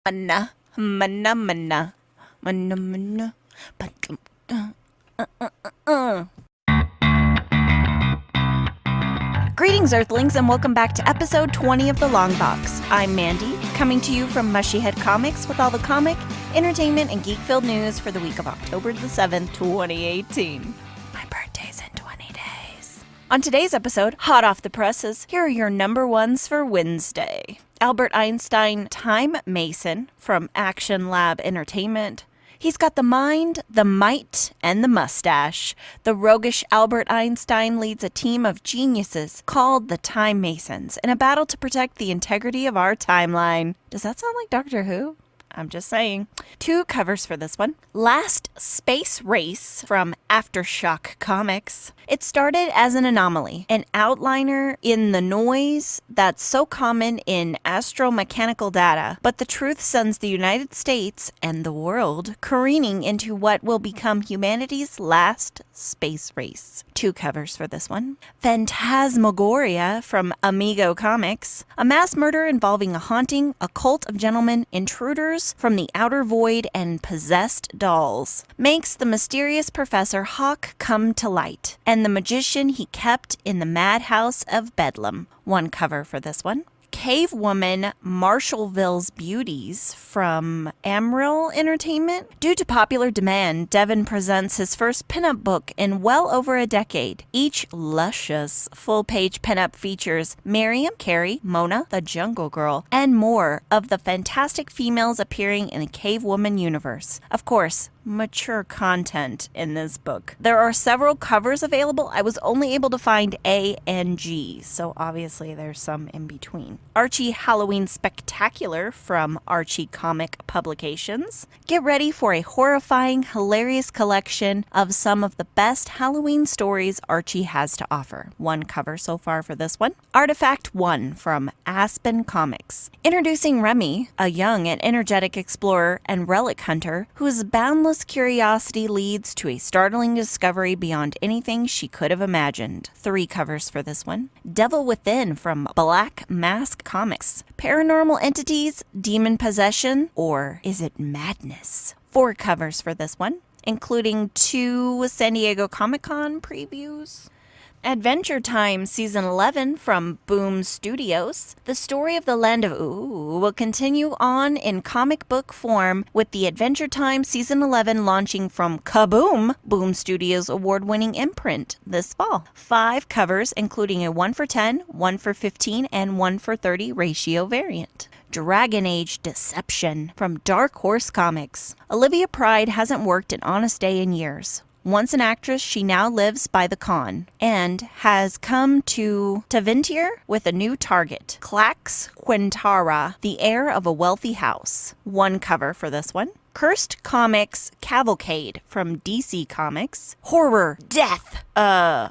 Manna, manna, manna, manna, manna. Greetings, Earthlings, and welcome back to episode 20 of The Long Box. I'm Mandy, coming to you from Mushyhead Comics with all the comic, entertainment, and geek-filled news for the week of October the 7th, 2018. My birthday's in 20 days. On today's episode, hot off the presses, here are your number ones for Wednesday. Albert Einstein Time Mason from Action Lab Entertainment. He's got the mind, the might, and the mustache. The roguish Albert Einstein leads a team of geniuses called the Time Masons in a battle to protect the integrity of our timeline. Does that sound like Doctor Who? I'm just saying. 2 covers for this one. Last Space Race from Aftershock Comics. It started as an anomaly, an outliner in the noise that's so common in astromechanical data, but the truth sends the United States and the world careening into what will become humanity's last space race. 2 covers for this one. Phantasmagoria from Amigo Comics. A mass murder involving a haunting, a cult of gentlemen, intruders from the outer void, and possessed dolls makes the mysterious Professor Hawk come to light, and the magician he kept in the madhouse of Bedlam. 1 cover for this one. Cave Woman Marshallville's Beauties from Amril Entertainment. Due to popular demand, Devin presents his first pinup book in well over a decade. Each luscious full-page pinup features Miriam, Carrie, Mona, the Jungle Girl, and more of the fantastic females appearing in the Cave Woman universe. Of course, mature content in this book. There are several covers available. I was only able to find A and G, so obviously there's some in between. Archie Halloween Spectacular from Archie Comic Publications. Get ready for a horrifying, hilarious collection of some of the best Halloween stories Archie has to offer. 1 cover so far for this one. Artifact 1 from Aspen Comics. Introducing Remy, a young and energetic explorer and relic hunter whose boundless curiosity leads to a startling discovery beyond anything she could have imagined. 3 covers for this one. Devil Within from Black Mask Comics. Paranormal entities, demon possession, or is it madness? 4 covers for this one, including 2 San Diego Comic-Con previews. Adventure Time Season 11 from Boom Studios. The story of the Land of Ooh will continue on in comic book form with the Adventure Time Season 11 launching from Kaboom, Boom Studios award-winning imprint this fall. 5 covers, including a 1 for 10, 1 for 15, and 1 for 30 ratio variant. Dragon Age Deception from Dark Horse Comics. Olivia Pride hasn't worked an honest day in years. Once an actress, she now lives by the con and has come to Taventir with a new target, Clax Quintara, the heir of a wealthy house. 1 cover for this one. Cursed Comics Cavalcade from DC Comics. Horror, death,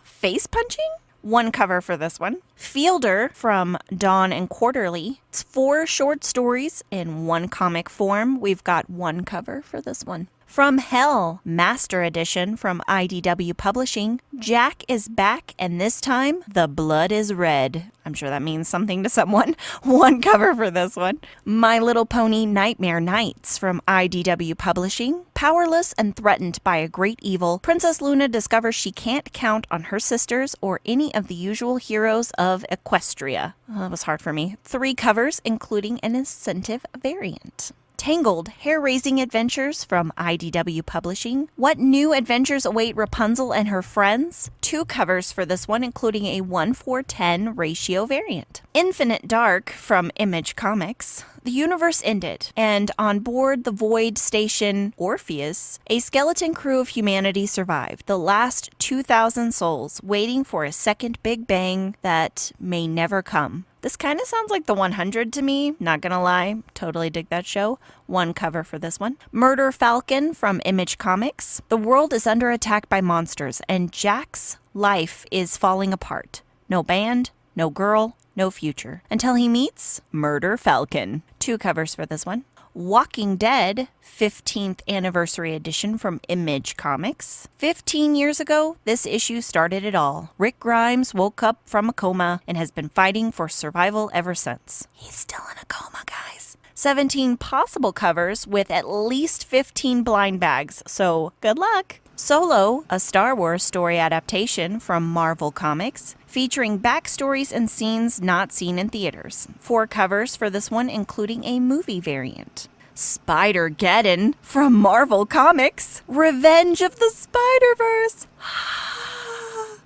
face punching? 1 cover for this one. Fielder from Dawn and Quarterly. It's 4 short stories in 1 comic form. We've got 1 cover for this one. From Hell, Master Edition from IDW Publishing. Jack is back, and this time, the blood is red. I'm sure that means something to someone. 1 cover for this one. My Little Pony Nightmare Nights from IDW Publishing. Powerless and threatened by a great evil, Princess Luna discovers she can't count on her sisters or any of the usual heroes of Equestria. Oh, that was hard for me. 3 covers, including an incentive variant. Tangled Hair-Raising Adventures from IDW Publishing. What new adventures await Rapunzel and her friends? 2 covers for this one, including a 1:10 ratio variant. Infinite Dark from Image Comics. The universe ended, and on board the Void Station Orpheus, a skeleton crew of humanity survived. The last 2,000 souls waiting for a second Big Bang that may never come. This kind of sounds like the 100 to me, not gonna lie, totally dig that show. 1 cover for this one. Murder Falcon from Image Comics. The world is under attack by monsters, and Jack's life is falling apart. No band, no girl, no future. Until he meets Murder Falcon. 2 covers for this one. Walking Dead 15th Anniversary Edition from Image Comics. 15 years ago, this issue started it all. Rick Grimes woke up from a coma and has been fighting for survival ever since. He's still in a coma, guys. 17 possible covers with at least 15 blind bags, so good luck! Solo, a Star Wars story adaptation from Marvel Comics, featuring backstories and scenes not seen in theaters. 4 covers for this one, including a movie variant. Spider-Geddon from Marvel Comics, Revenge of the Spider-Verse.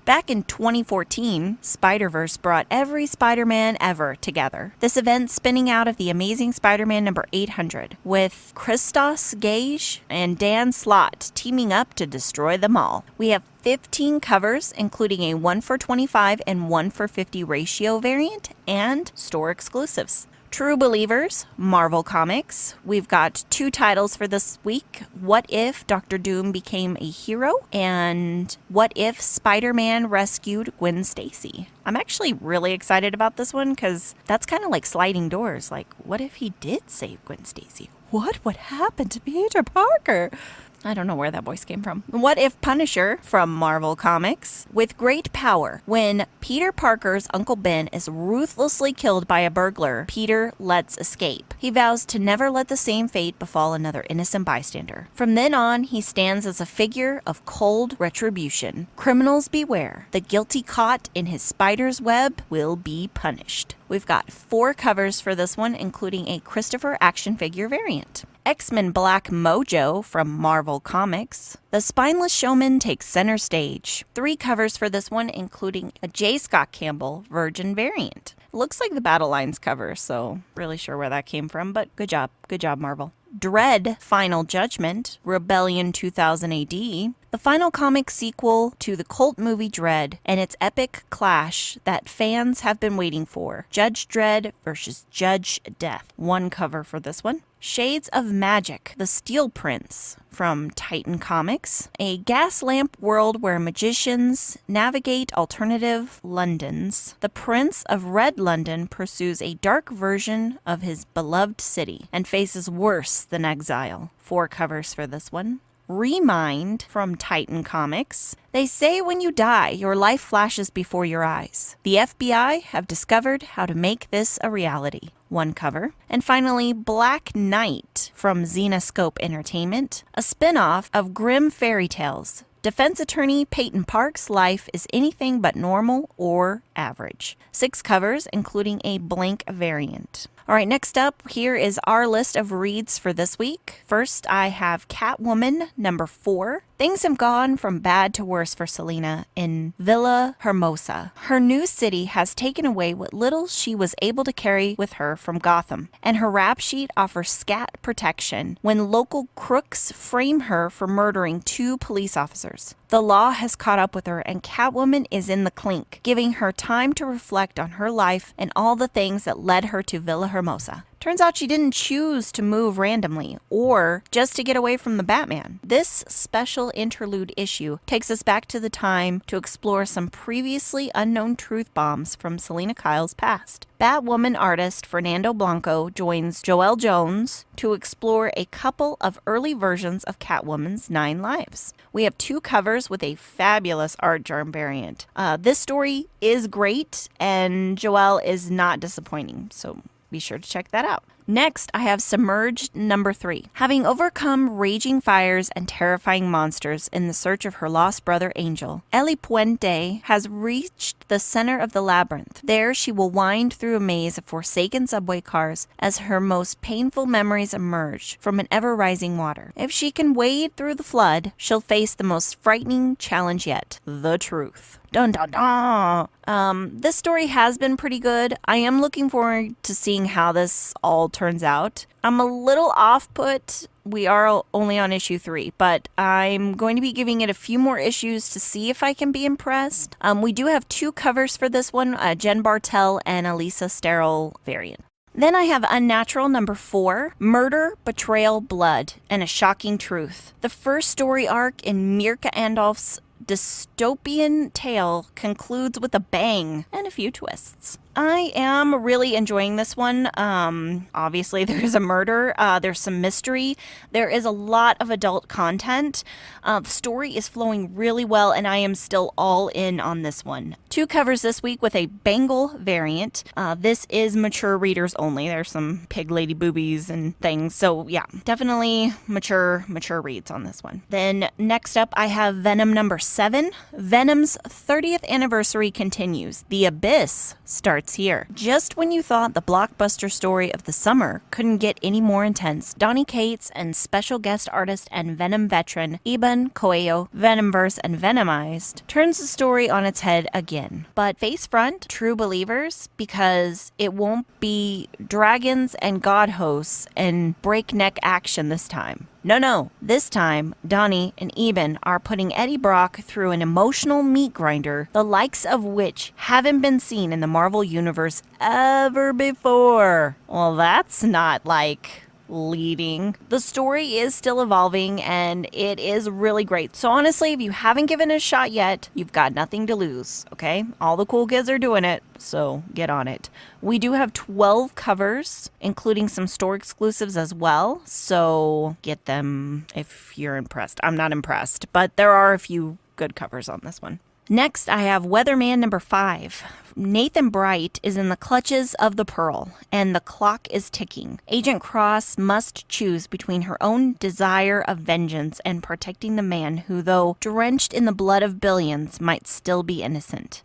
Back in 2014, Spider-Verse brought every Spider-Man ever together. This event spinning out of the Amazing Spider-Man number 800, with Christos Gage and Dan Slott teaming up to destroy them all. We have 15 covers, including a 1:25 and 1:50 ratio variant, and store exclusives. True Believers, Marvel Comics. We've got 2 titles for this week. What If Dr. Doom Became a Hero? And What If Spider-Man Rescued Gwen Stacy? I'm actually really excited about this one because that's kind of like sliding doors. Like, what if he did save Gwen Stacy? What would happen to Peter Parker? I don't know where that voice came from. What If Punisher from Marvel Comics? With great power, when Peter Parker's Uncle Ben is ruthlessly killed by a burglar, Peter lets escape. He vows to never let the same fate befall another innocent bystander. From then on, he stands as a figure of cold retribution. Criminals beware. The guilty caught in his spider's web will be punished. We've got 4 covers for this one, including a Christopher action figure variant. X-Men Black Mojo from Marvel Comics. The Spineless Showman takes center stage. 3 covers for this one, including a J. Scott Campbell Virgin variant. Looks like the Battle Lines cover, so really sure where that came from, but good job. Good job, Marvel. Dread Final Judgment, Rebellion 2000 AD, the final comic sequel to the cult movie Dredd and its epic clash that fans have been waiting for. Judge Dredd versus Judge Death. 1 cover for this one. Shades of Magic, The Steel Prince from Titan Comics, a gas lamp world where magicians navigate alternative Londons. The Prince of Red London pursues a dark version of his beloved city and faces worse than exile. 4 covers for this one. Remind from Titan Comics. They say when you die, your life flashes before your eyes. The FBI have discovered how to make this a reality. 1 cover. And finally, Black Knight from Xenoscope Entertainment, a spin-off of Grimm Fairy Tales. Defense attorney Peyton Park's life is anything but normal or average. 6 covers, including a blank variant. All right, next up, here is our list of reads for this week. First, I have Catwoman, number 4. Things have gone from bad to worse for Selena in Villa Hermosa. Her new city has taken away what little she was able to carry with her from Gotham, and her rap sheet offers scat protection when local crooks frame her for murdering 2 police officers. The law has caught up with her, and Catwoman is in the clink, giving her time to reflect on her life and all the things that led her to Villa Hermosa. Turns out she didn't choose to move randomly or just to get away from the Batman. This special interlude issue takes us back to the time to explore some previously unknown truth bombs from Selena Kyle's past. Batwoman artist Fernando Blanco joins Joelle Jones to explore a couple of early versions of Catwoman's 9 lives. We have 2 covers with a fabulous art germ variant. This story is great, and Joelle is not disappointing, so be sure to check that out. Next, I have Submerged number 3. Having overcome raging fires and terrifying monsters in the search of her lost brother Angel, Ellie Puente has reached the center of the labyrinth. There, she will wind through a maze of forsaken subway cars as her most painful memories emerge from an ever-rising water. If she can wade through the flood, she'll face the most frightening challenge yet, the truth. Dun dun dun! This story has been pretty good. I am looking forward to seeing how this all turns out. I'm a little off-put. We are only on issue 3, but I'm going to be giving it a few more issues to see if I can be impressed. We do have 2 covers for this one, a Jen Bartel and a Lisa Sterrell variant. Then I have Unnatural number 4, Murder, Betrayal, Blood, and a Shocking Truth. The first story arc in Mirka Andolf's dystopian tale concludes with a bang and a few twists. I am really enjoying this one. Obviously, there's a murder, there's some mystery, there is a lot of adult content. The story is flowing really well, and I am still all in on this one. 2 covers this week with a Bengal variant. This is mature readers only. There's some pig lady boobies and things, so yeah, definitely mature reads on this one. Then next up, I have Venom number 7. Venom's 30th anniversary continues. The Abyss starts here. Just when you thought the blockbuster story of the summer couldn't get any more intense, Donny Cates and special guest artist and Venom veteran Iban Coelho, Venomverse and Venomized, turns the story on its head again. But face front, true believers, because it won't be dragons and god hosts and breakneck action this time. No. This time, Donnie and Eben are putting Eddie Brock through an emotional meat grinder, the likes of which haven't been seen in the Marvel Universe ever before. Well, that's not leading. The story is still evolving and it is really great. So honestly, if you haven't given it a shot yet, you've got nothing to lose, okay? All the cool kids are doing it, so get on it. We do have 12 covers, including some store exclusives as well, so get them if you're impressed. I'm not impressed, but there are a few good covers on this one. Next, I have Weatherman number 5. Nathan Bright is in the clutches of the Pearl, and the clock is ticking. Agent Cross must choose between her own desire of vengeance and protecting the man who, though drenched in the blood of billions, might still be innocent.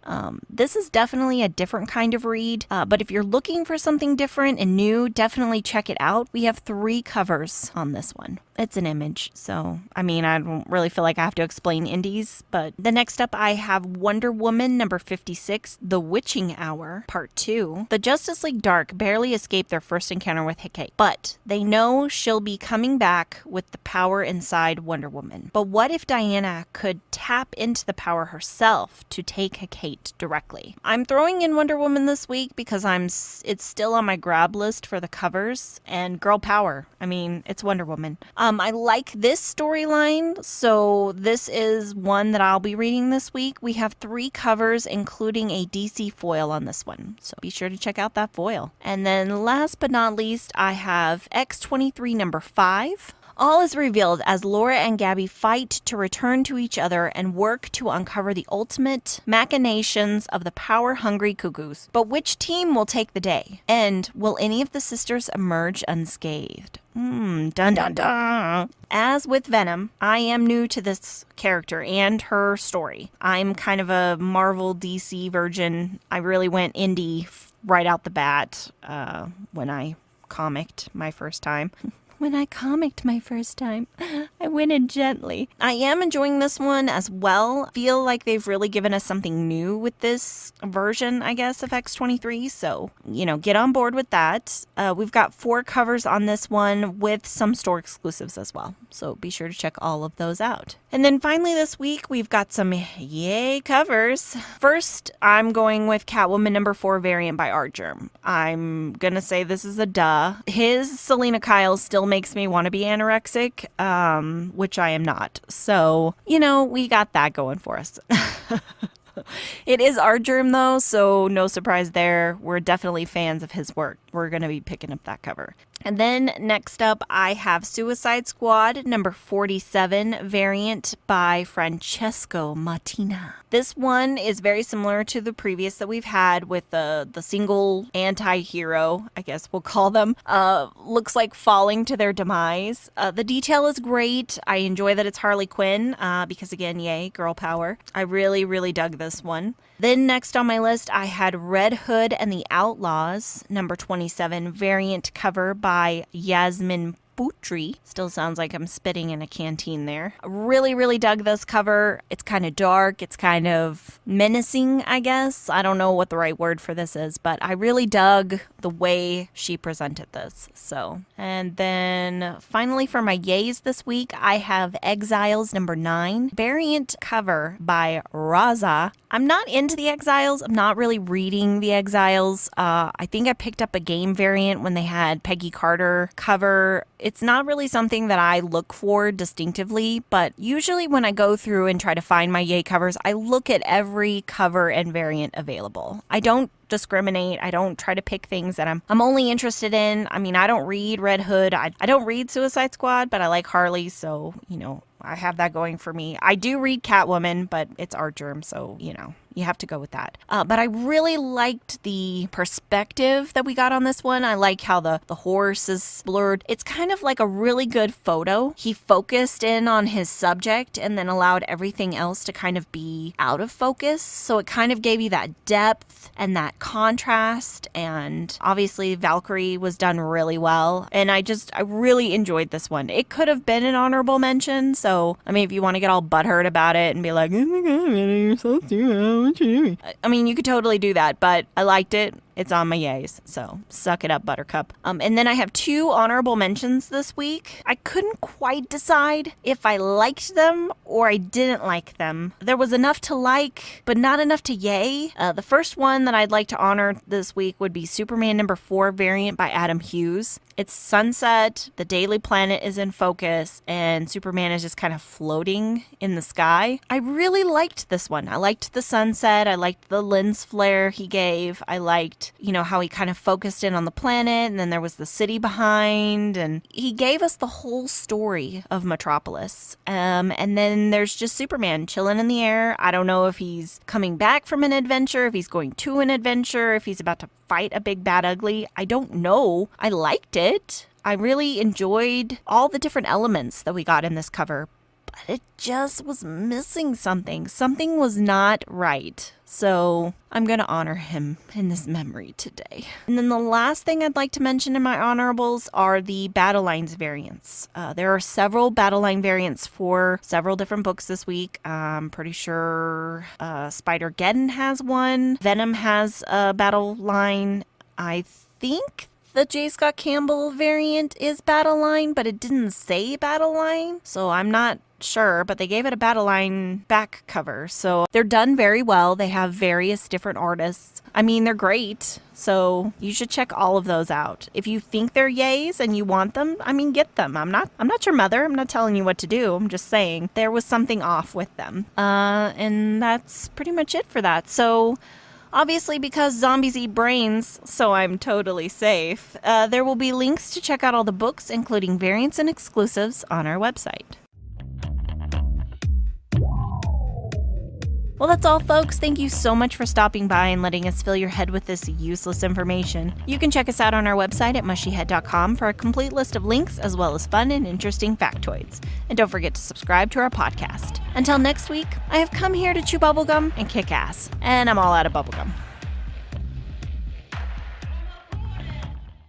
This is definitely a different kind of read, but if you're looking for something different and new, definitely check it out. We have 3 covers on this one. It's an Image, so I don't really feel like I have to explain indies, but the next up I have Wonder Woman number 56, The Witching Hour, Part 2. The Justice League Dark barely escaped their first encounter with Hecate, but they know she'll be coming back with the power inside Wonder Woman. But what if Diana could tap into the power herself to take Hecate directly? I'm throwing in Wonder Woman this week because it's still on my grab list for the covers, and girl power. It's Wonder Woman. I like this storyline, so this is one that I'll be reading this week. We have 3 covers, including a DC foil on this one, so be sure to check out that foil. And then last but not least, I have X-23 number 5. All is revealed as Laura and Gabby fight to return to each other and work to uncover the ultimate machinations of the power-hungry cuckoos. But which team will take the day? And will any of the sisters emerge unscathed? Dun dun dun. As with Venom, I am new to this character and her story. I'm kind of a Marvel DC virgin. I really went indie right out the bat when I comicked my first time. I went in gently. I am enjoying this one as well. Feel like they've really given us something new with this version, I guess, of X-23. So, get on board with that. We've got 4 covers on this one with some store exclusives as well. So be sure to check all of those out. And then finally this week, we've got some yay covers. First, I'm going with Catwoman number 4 variant by Artgerm. I'm going to say this is a duh. His Selena Kyle still makes me want to be anorexic, which I am not. So, we got that going for us. It is Artgerm though, so no surprise there. We're definitely fans of his work. We're going to be picking up that cover. And then next up, I have Suicide Squad number 47 variant by Francesco Mattina. This one is very similar to the previous that we've had with the single anti-hero, I guess we'll call them, looks like falling to their demise. The detail is great. I enjoy that it's Harley Quinn because again, yay, girl power. I really, really dug this one. Then next on my list, I had Red Hood and the Outlaws, number 27, variant cover by Yasmin Boutry. Still sounds like I'm spitting in a canteen there. Really, really dug this cover. It's kind of dark. It's kind of menacing, I guess. I don't know what the right word for this is, but I really dug the way she presented this. And then finally for my yays this week, I have Exiles number 9, variant cover by Raza I'm not into the Exiles. I'm not really reading the Exiles. I think I picked up a game variant when they had Peggy Carter cover. It's not really something that I look for distinctively, but usually when I go through and try to find my Yay covers, I look at every cover and variant available. I don't discriminate. I don't try to pick things that I'm only interested in. I mean, I don't read Red Hood. I don't read Suicide Squad, but I like Harley, so, I have that going for me. I do read Catwoman, but it's art germ, so, you have to go with that. But I really liked the perspective that we got on this one. I like how the horse is blurred. It's kind of like a really good photo. He focused in on his subject and then allowed everything else to kind of be out of focus. So it kind of gave you that depth and that contrast. And obviously Valkyrie was done really well. And I really enjoyed this one. It could have been an honorable mention. So, I mean, if you want to get all butthurt about it and be like, oh my God, man, you're so stupid. I mean, you could totally do that, but I liked it. It's on my yays, so suck it up, Buttercup. And then I have 2 honorable mentions this week. I couldn't quite decide if I liked them or I didn't like them. There was enough to like, but not enough to yay. The first one that I'd like to honor this week would be Superman number 4 variant by Adam Hughes. It's sunset, the Daily Planet is in focus, and Superman is just kind of floating in the sky. I really liked this one. I liked the sunset. I liked the lens flare he gave. I liked, how he kind of focused in on the planet, and then there was the city behind, and he gave us the whole story of Metropolis. And then there's just Superman chilling in the air. I don't know if he's coming back from an adventure, if he's going to an adventure, if he's about to fight a big bad ugly. I don't know. I liked it. I really enjoyed all the different elements that we got in this cover, but it just was missing something. Something was not right. So I'm going to honor him in this memory today. And then the last thing I'd like to mention in my honorables are the Battle Lines variants. There are several Battle Line variants for several different books this week. I'm pretty sure Spider-Geddon has one. Venom has a Battle Line. I think the J. Scott Campbell variant is Battle Line, but it didn't say Battle Line, so I'm not sure, but they gave it a Battle Line back cover. So they're done very well. They have various different artists. I mean, they're great. So you should check all of those out. If you think they're yays and you want them, I mean, get them. I'm not your mother. I'm not telling you what to do. I'm just saying there was something off with them. And that's pretty much it for that. So obviously, because zombies eat brains, so I'm totally safe, there will be links to check out all the books, including variants and exclusives, on our website. Well, that's all, folks. Thank you so much for stopping by and letting us fill your head with this useless information. You can check us out on our website at mushyhead.com for a complete list of links, as well as fun and interesting factoids. And don't forget to subscribe to our podcast. Until next week, I have come here to chew bubblegum and kick ass. And I'm all out of bubblegum.